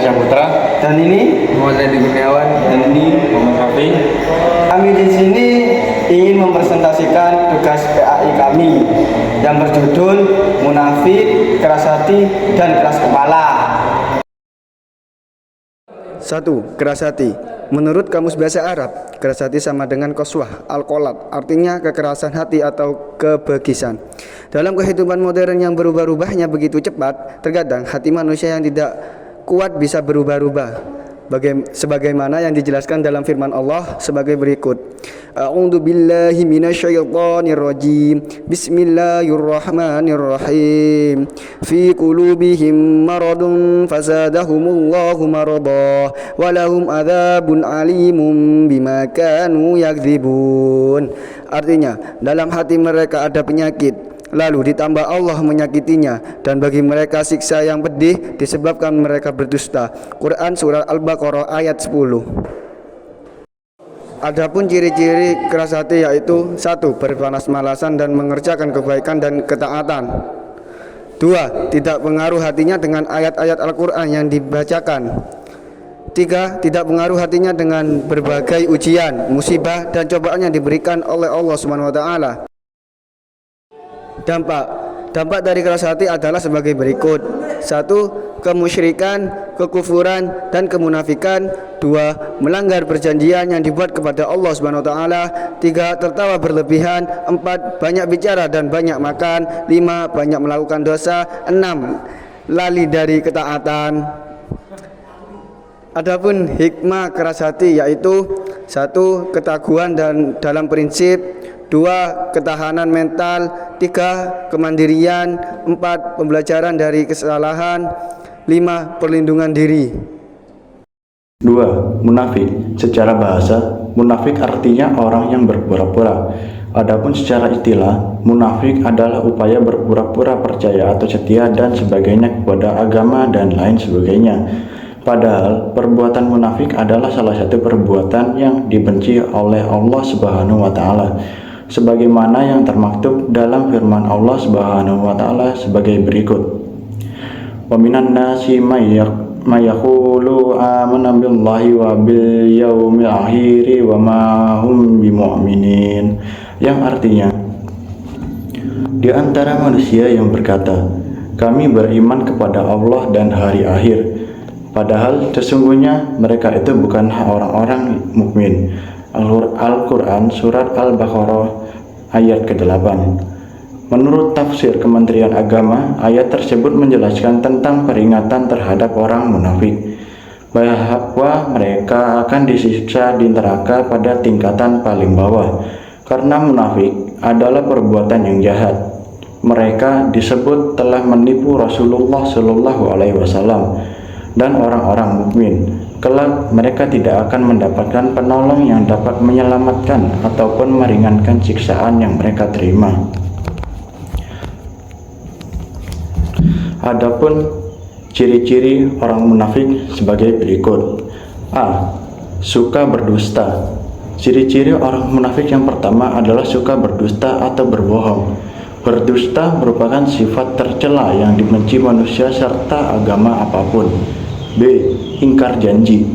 Saputra. Dan ini Muhammad Randy Kurniawan. dan ini Muhammad Rafi. kami di sini ingin mempresentasikan tugas PAI kami yang berjudul Munafik, Keras Hati, dan Keras Kepala. 1. Keras hati. Menurut Kamus Bahasa Arab, keras hati sama dengan qaswah, al-qolat, artinya kekerasan hati atau kebegisan. Dalam kehidupan modern yang berubah-ubahnya begitu cepat, terkadang hati manusia yang tidak kuat bisa berubah-ubah. Sebagaimana yang dijelaskan dalam firman Allah sebagai berikut. A'udzu billahi minasyaitonir rajim. Bismillahirrahmanirrahim. Fi qulubihim maradun fazadahumullahu marada wa lahum adzabun alimun bima kanu yakdzibun. Artinya, dalam hati mereka ada penyakit, lalu ditambah Allah menyakitinya, dan bagi mereka siksa yang pedih disebabkan mereka berdusta. Quran Surah Al-Baqarah ayat 10. Adapun ciri-ciri keras hati yaitu 1. Berpanas-malasan dan mengerjakan kebaikan dan ketaatan. 2. Tidak pengaruh hatinya dengan ayat-ayat Al-Quran yang dibacakan. 3. Tidak pengaruh hatinya dengan berbagai ujian, musibah, dan cobaan yang diberikan oleh Allah SWT. Dampak dari keras hati adalah sebagai berikut. 1. Kemusyrikan, kekufuran, dan kemunafikan. 2. Melanggar perjanjian yang dibuat kepada Allah SWT. 3. Tertawa berlebihan. 4. Banyak bicara dan banyak makan. 5. Banyak melakukan dosa. 6. Lali dari ketaatan. Adapun hikmah keras hati yaitu 1. Ketaguhan dan dalam prinsip. 2. Ketahanan mental. 3. Kemandirian. 4. Pembelajaran dari kesalahan. 5. Perlindungan diri. 2. Munafik. Secara bahasa, munafik artinya orang yang berpura-pura. Adapun secara istilah, munafik adalah upaya berpura-pura percaya atau setia dan sebagainya kepada agama dan lain sebagainya. Padahal perbuatan munafik adalah salah satu perbuatan yang dibenci oleh Allah Subhanahu wa taala. Sebagaimana yang termaktub dalam firman Allah Subhanahu wa taala sebagai berikut. Wa minan nasi may yaqulu amanna billahi wa bil yaumil akhir wa ma hum bimu'minin. Yang artinya, di antara manusia yang berkata, kami beriman kepada Allah dan hari akhir, padahal sesungguhnya mereka itu bukan orang-orang mukmin. Al-Quran Surat Al-Baqarah ayat ke-8. Menurut tafsir Kementerian Agama, ayat tersebut menjelaskan tentang peringatan terhadap orang munafik, bahwa mereka akan disiksa di neraka pada tingkatan paling bawah, karena munafik adalah perbuatan yang jahat. Mereka disebut telah menipu Rasulullah SAW dan orang-orang mukmin. Kelak mereka tidak akan mendapatkan penolong yang dapat menyelamatkan ataupun meringankan siksaan yang mereka terima. Adapun ciri-ciri orang munafik sebagai berikut. A. Suka berdusta. Ciri-ciri orang munafik yang pertama adalah suka berdusta atau berbohong. Berdusta merupakan sifat tercela yang dibenci manusia serta agama apapun. B. Ingkar janji.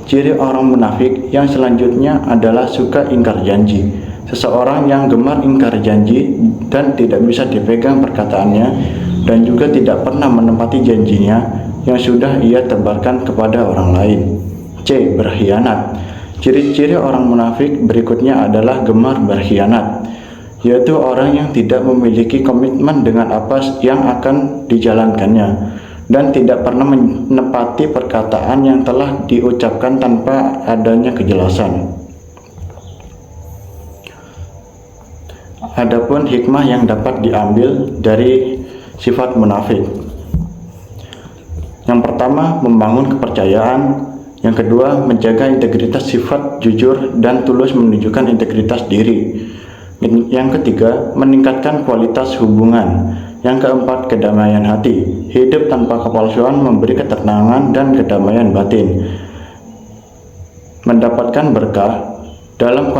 Ciri orang munafik yang selanjutnya adalah suka ingkar janji. Seseorang yang gemar ingkar janji dan tidak bisa dipegang perkataannya, dan juga tidak pernah menepati janjinya yang sudah ia tebarkan kepada orang lain. C. Berkhianat. Ciri-ciri orang munafik berikutnya adalah gemar berkhianat, yaitu orang yang tidak memiliki komitmen dengan apa yang akan dijalankannya dan tidak pernah menepati perkataan yang telah diucapkan tanpa adanya kejelasan. Adapun hikmah yang dapat diambil dari sifat munafik. Yang pertama, membangun kepercayaan. Yang kedua, menjaga integritas sifat jujur dan tulus menunjukkan integritas diri. Yang ketiga, meningkatkan kualitas hubungan. Yang keempat, kedamaian hati. Hidup tanpa kepalsuan memberi ketenangan dan kedamaian batin. Mendapatkan berkah. Dalam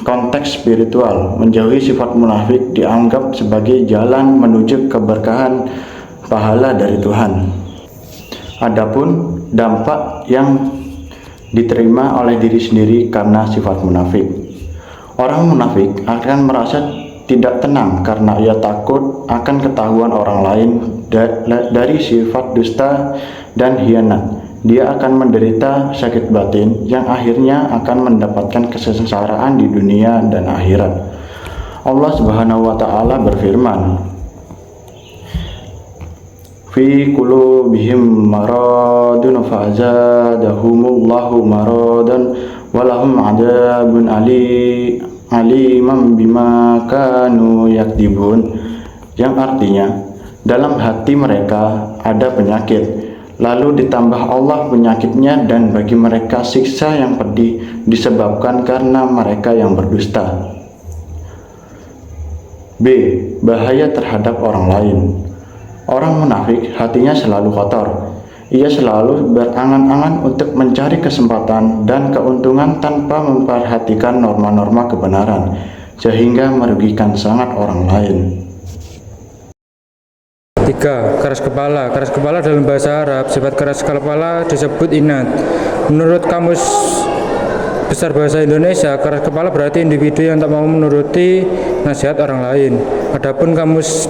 konteks spiritual, menjauhi sifat munafik dianggap sebagai jalan menuju keberkahan pahala dari Tuhan. Adapun dampak yang diterima oleh diri sendiri karena sifat munafik. Orang munafik akan merasa tidak tenang karena ia takut akan ketahuan orang lain dari sifat dusta dan khianat. Dia akan menderita sakit batin yang akhirnya akan mendapatkan kesengsaraan di dunia dan akhirat. Allah Subhanahu wa taala berfirman, fi qulubihim maradun fazadahumullahu maradan walahum adzabun aliman bima kanu yakdibun, yang artinya dalam hati mereka ada penyakit, lalu ditambah Allah penyakitnya, dan bagi mereka siksa yang pedih disebabkan karena mereka yang berdusta. B. Bahaya terhadap orang lain. Orang munafik hatinya selalu kotor. Ia selalu berangan-angan untuk mencari kesempatan dan keuntungan tanpa memperhatikan norma-norma kebenaran, sehingga merugikan sangat orang lain. 3. Keras kepala. Keras kepala dalam bahasa Arab, sifat keras kepala disebut inat. Menurut Kamus Besar Bahasa Indonesia, keras kepala berarti individu yang tak mau menuruti nasihat orang lain. Adapun Kamus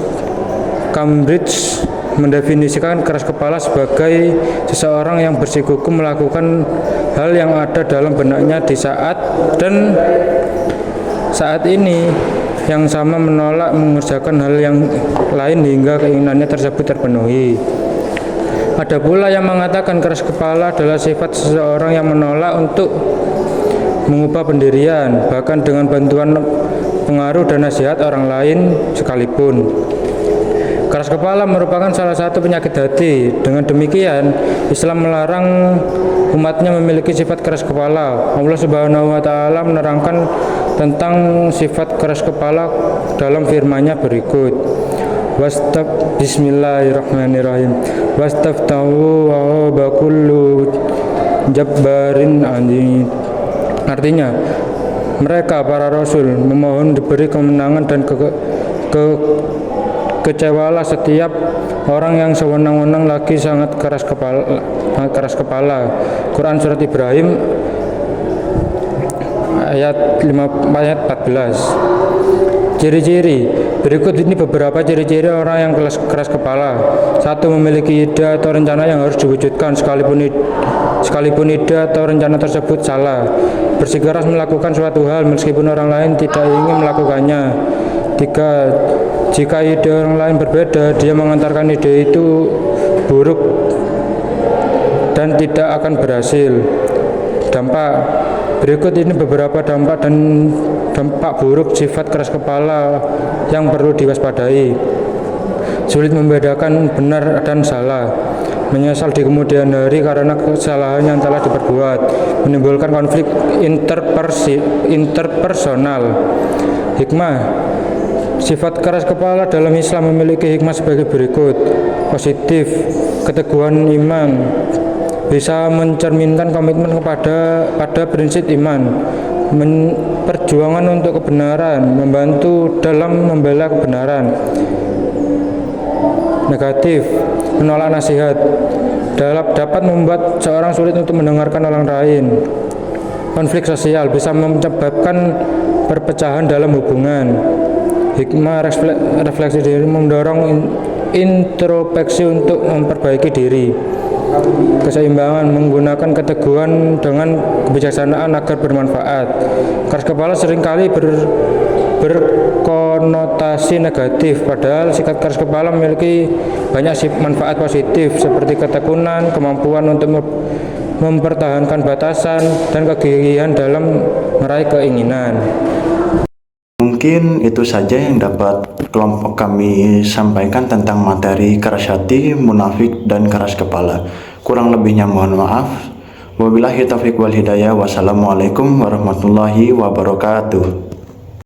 Cambridge mendefinisikan keras kepala sebagai seseorang yang bersikukuh melakukan hal yang ada dalam benaknya di saat ini yang sama, menolak mengerjakan hal yang lain hingga keinginannya tersebut terpenuhi. Ada pula yang mengatakan keras kepala adalah sifat seseorang yang menolak untuk mengubah pendirian, bahkan dengan bantuan pengaruh dan nasihat orang lain sekalipun. Keras kepala merupakan salah satu penyakit hati. Dengan demikian, Islam melarang umatnya memiliki sifat keras kepala. Allah Subhanahu wa taala menerangkan tentang sifat keras kepala dalam firman-Nya berikut. Bismillahirrahmanirrahim. Wastaftahu wa bakullu jabbarin anid. Artinya, mereka para rasul memohon diberi kemenangan dan kecewalah setiap orang yang sewenang-wenang lagi sangat keras kepala. Quran surat Ibrahim ayat 14. Ciri-ciri berikut ini beberapa ciri-ciri orang yang keras kepala. 1. Memiliki ide atau rencana yang harus diwujudkan sekalipun ide atau rencana tersebut salah. Bersikeras melakukan suatu hal meskipun orang lain tidak ingin melakukannya. 3. Jika ide orang lain berbeda, dia mengantarkan ide itu buruk dan tidak akan berhasil. Dampak berikut ini beberapa dampak buruk sifat keras kepala yang perlu diwaspadai. Sulit membedakan benar dan salah, menyesal di kemudian hari karena kesalahan yang telah diperbuat, menimbulkan konflik interpersonal. Hikmah. Sifat keras kepala dalam Islam memiliki hikmah sebagai berikut. Positif, keteguhan iman, bisa mencerminkan komitmen pada prinsip iman, perjuangan untuk kebenaran, membantu dalam membela kebenaran. Negatif, menolak nasihat, dapat membuat seorang sulit untuk mendengarkan orang lain. Konflik sosial, bisa menyebabkan perpecahan dalam hubungan. Hikmah, refleksi diri, mendorong introspeksi untuk memperbaiki diri. Keseimbangan, menggunakan keteguhan dengan kebijaksanaan agar bermanfaat. Keras kepala seringkali berkonotasi negatif, padahal sikap keras kepala memiliki banyak manfaat positif seperti ketekunan, kemampuan untuk mempertahankan batasan, dan kegigihan dalam meraih keinginan. Mungkin itu saja yang dapat kelompok kami sampaikan tentang materi keras hati, munafik, dan keras kepala. Kurang lebihnya mohon maaf. Wabillahi taufiq wal hidayah. Wassalamualaikum warahmatullahi wabarakatuh.